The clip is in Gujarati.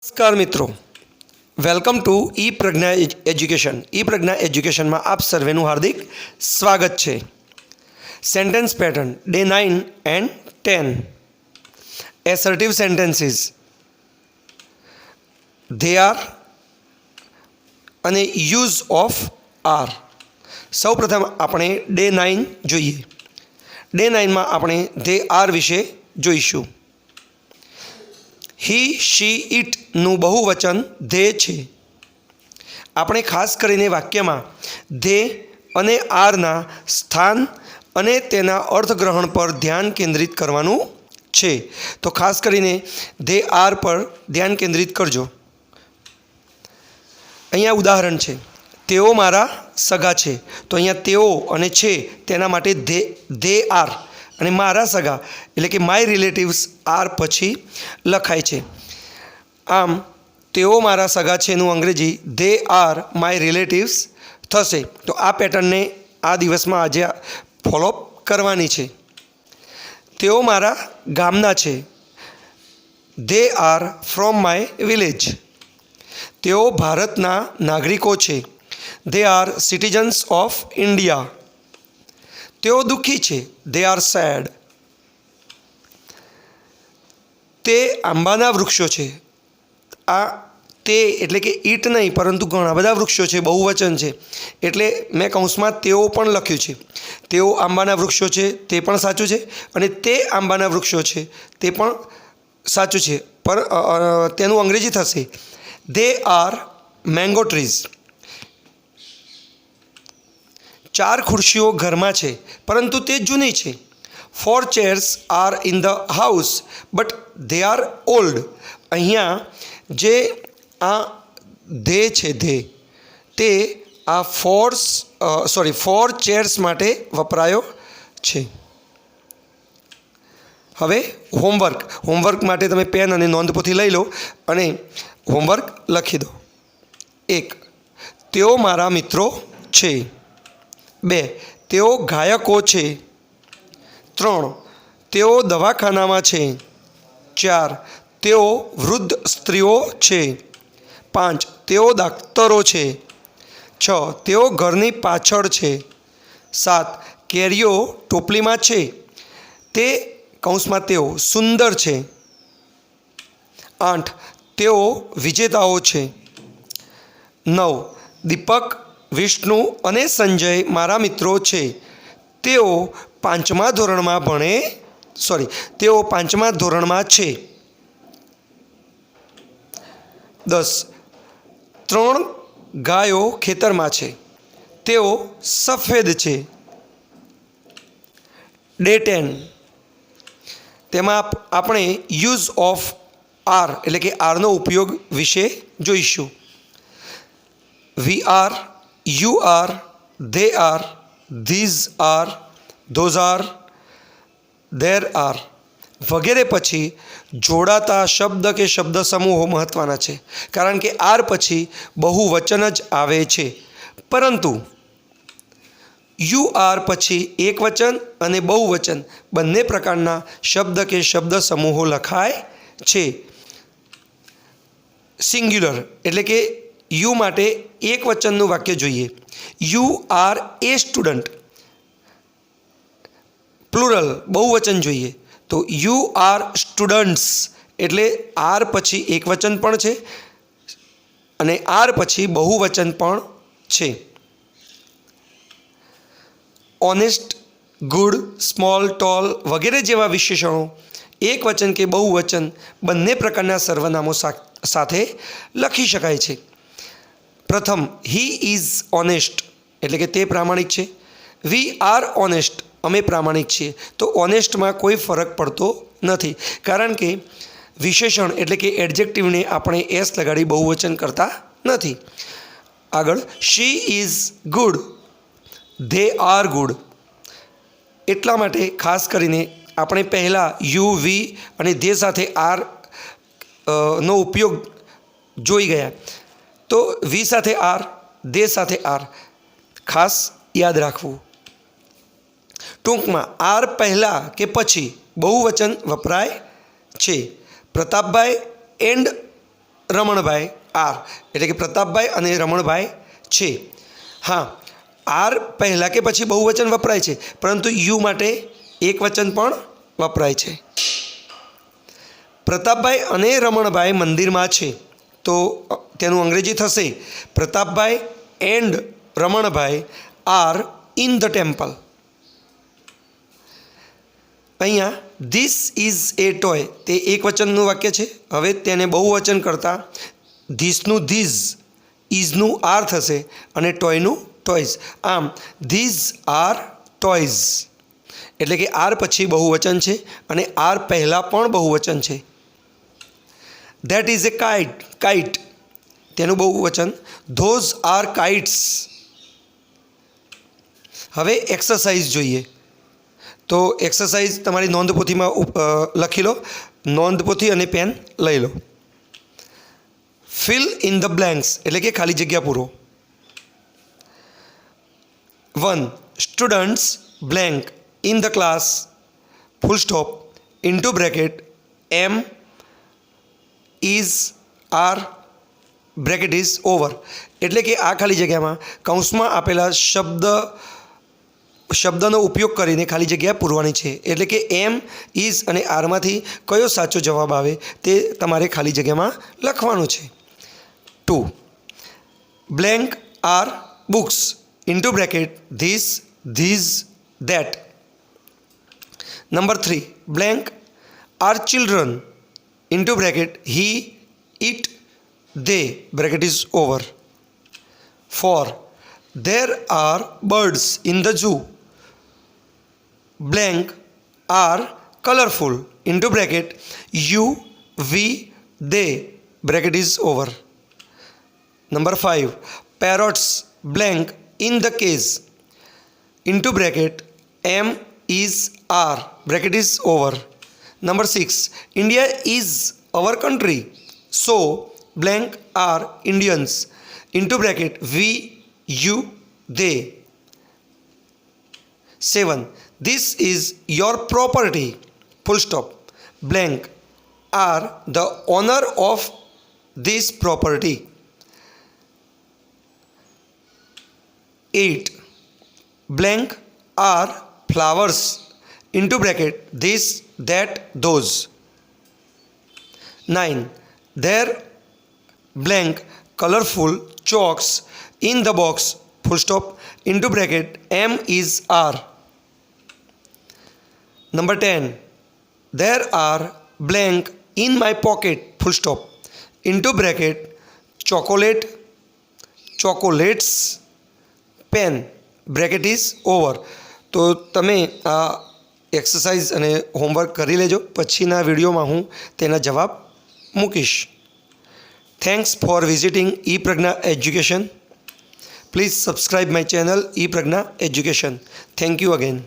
नमस्कार मित्रों, welcome to e Pragya education. E Pragya education में आप सर्वेनु हार्दिक स्वागत है। Sentence pattern day 9 and 10 assertive sentences they are अने यूज ऑफ आर। सौ प्रथम आपणे डे 9 जोईए। डे 9 में आपणे दे आर विषे जोईशुं। ही शी इट नु बहुवचन धे छे। આપણે ખાસ કરીને વાક્યમાં ધે અને આરના સ્થાન અને તેના અર્થગ્રહણ પર ધ્યાન કેન્દ્રિત કરવાનું છે, તો ખાસ કરીને ધે આર પર ધ્યાન કેન્દ્રિત કરજો। અહીંયા ઉદાહરણ છે, તેઓ મારા સગા છે, તો અહીંયા તેઓ અને છે તેના માટે ધે આર અને મારા સગા એટલે કે માય રિલેટિવ્સ આર પછી લખાય છે। આમ તેઓ મારા સગા છેનું અંગ્રેજી ધે આર માય રિલેટિવ્સ થશે। તો આ પેટર્નને આ દિવસમાં આજે ફોલોઅપ કરવાની છે। તેઓ મારા ગામના છે, they are from my village. તેઓ ભારતના નાગરિકો છે, they are citizens of India. તેઓ દુઃખી છે, ધે આર સેડ। તે આંબાના વૃક્ષો છે। આ તે એટલે કે ઈટ નહીં પરંતુ ઘણા બધા વૃક્ષો છે, બહુવચન છે એટલે મેં કૌંસમાં તેઓ પણ લખ્યું છે। તેઓ આંબાના વૃક્ષો છે તે પણ સાચું છે અને તે આંબાના વૃક્ષો છે તે પણ સાચું છે, પર તેનું અંગ્રેજી થશે ધે આર મેંગો ટ્રીઝ। ચાર ખુરશીઓ ઘરમાં છે પરંતુ તે જૂની છે। 4 chairs are in the house but they are old। અહીંયા જે આ ધે છે ધે તે આ 4 chairs માટે વપરાયો છે। હવે હોમવર્ક માટે તમે પેન અને નોંધપોથી લઈ લો અને હોમવર્ક લખી દો। 1. તેઓ મારા મિત્રો છે। 2. તેઓ ગાયકો છે। 3. તેઓ દવાખાનામાં છે। 4. તેઓ વૃદ્ધ સ્ત્રીઓ છે। 5. તેઓ દાક્તરો છે। 6. તેઓ ઘરની પાછળ છે। 7. કેરીઓ ટોપલીમાં છે, તે કૌંસમાં તેઓ સુંદર છે। 8. તેઓ વિજેતાઓ છે। 9. દીપક, વિષ્ણુ અને સંજય મારા મિત્રો છે, તેઓ પાંચમા ધોરણમાં છે। 10. 3 ગાયો ખેતરમાં છે, તેઓ સફેદ છે। ડે 10 તેમાં આપણે યુઝ ઓફ આર એટલે કે આરનો ઉપયોગ વિશે જોઈશું। We are, you are, they are, these are, those are, there are વગેરે પછી જોડાતા શબ્દ કે શબ્દ સમૂહો મહત્ત્વના છે, કારણ કે આર પછી બહુવચન જ આવે છે, પરંતુ યુ આર પછી એકવચન અને બહુવચન બંને પ્રકારના શબ્દ કે શબ્દ સમૂહો લખાય છે। સિંગ્યુલર એટલે કે યુ માટે એક વચનનું વાક્ય જોઈએ, you are A student. Plural બહુવચન જોઈએ તો યુ આર સ્ટુડન્ટ્સ એટલે આર પછી એક વચન પણ છે અને આર પછી બહુવચન પણ છે। ઓનેસ્ટ, ગુડ, સ્મોલ, ટોલ વગેરે જેવા વિશેષણો એક વચન કે બહુવચન બંને પ્રકારના સર્વનામો સાથે લખી શકાય છે। પ્રથમ, હી ઇઝ ઓનેસ્ટ એટલે કે તે પ્રામાણિક છે। વી આર ઓનેસ્ટ અમે પ્રામાણિક છીએ, તો ઓનેસ્ટમાં કોઈ ફરક પડતો નથી, કારણ કે વિશેષણ એટલે કે એડજેક્ટિવને આપણે એસ લગાડી બહુવચન કરતા નથી। આગળ, she is good, they are good. એટલા માટે ખાસ કરીને આપણે પહેલાં યુ, વી અને ધે સાથે આર નો ઉપયોગ જોઈ ગયા, તો વી સાથે આર, ધે સાથે આર ખાસ યાદ રાખવું। ટૂંકમાં આર પહેલાં કે પછી બહુવચન વપરાય છે। પ્રતાપભાઈ એન્ડ રમણભાઈ આર, એટલે કે પ્રતાપભાઈ અને રમણભાઈ છે. હા, આર પહેલાં કે પછી બહુવચન વપરાય છે, પરંતુ યુ માટે એકવચન પણ વપરાય છે. પ્રતાપભાઈ અને રમણભાઈ મંદિરમાં છે, તો તેનું અંગ્રેજી થશે Pratapbhai and Ramanbhai are in the temple. અહીંયા ધીસ ઇઝ એ ટોય તે એક વચનનું વાક્ય છે. હવે તેને બહુવચન કરતાં ધીસનું ધીઝ, ઇઝનું આર થશે અને ટોયનું ટોયઝ. આમ ધીઝ આર ટોયઝ, એટલે કે આર પછી બહુવચન છે અને આર પહેલાં પણ બહુવચન છે. That is A kite, kite તેનું બહુવચન ધોઝ આર કાઇટ્સ. હવે એક્સરસાઇઝ જોઈએ, તો એક્સરસાઇઝ તમારી નોંધપોથીમાં લખી લો. નોંધપોથી અને પેન લઈ લો. ફિલ ઇન ધ બ્લેન્ક્સ, એટલે કે ખાલી જગ્યા પૂરો. 1. Students blank in the class full stop into bracket am is are bracket is over, એટલે કે આ ખાલી જગ્યામાં કૌંસમાં આપેલા શબ્દનો ઉપયોગ કરીને ખાલી જગ્યા પૂરવાની છે. એટલે કે એમ, ઇઝ અને આરમાંથી કયો સાચો જવાબ આવે તે તમારે ખાલી જગ્યામાં લખવાનું છે. 2. Blank are books into bracket this, these, that. Number 3. Blank are children into bracket he, it, they, bracket is over. 4. There are birds in the zoo. Blank are colorful into bracket you, we, they, bracket is over. Number 5. Parrots blank in the cage into bracket M is R, bracket is over. Number 6. India is our country, so blank are Indians into bracket we, you, they. 7. This is your property full stop blank are the owner of this property. 8. Blank are flowers into bracket this, that, those. 9. There blank colorful chalks in the box full stop into bracket M is R. Number 10. There are blank in my pocket full stop into bracket chocolate, chocolates, pen, bracket is over. તો તમે આ એક્સરસાઇઝ અને હોમવર્ક કરી લેજો. પછીના વિડીયોમાં હું તેના જવાબ મૂકીશ. Thanks for visiting ePragna Education. Please subscribe my channel ePragna Education. Thank you again.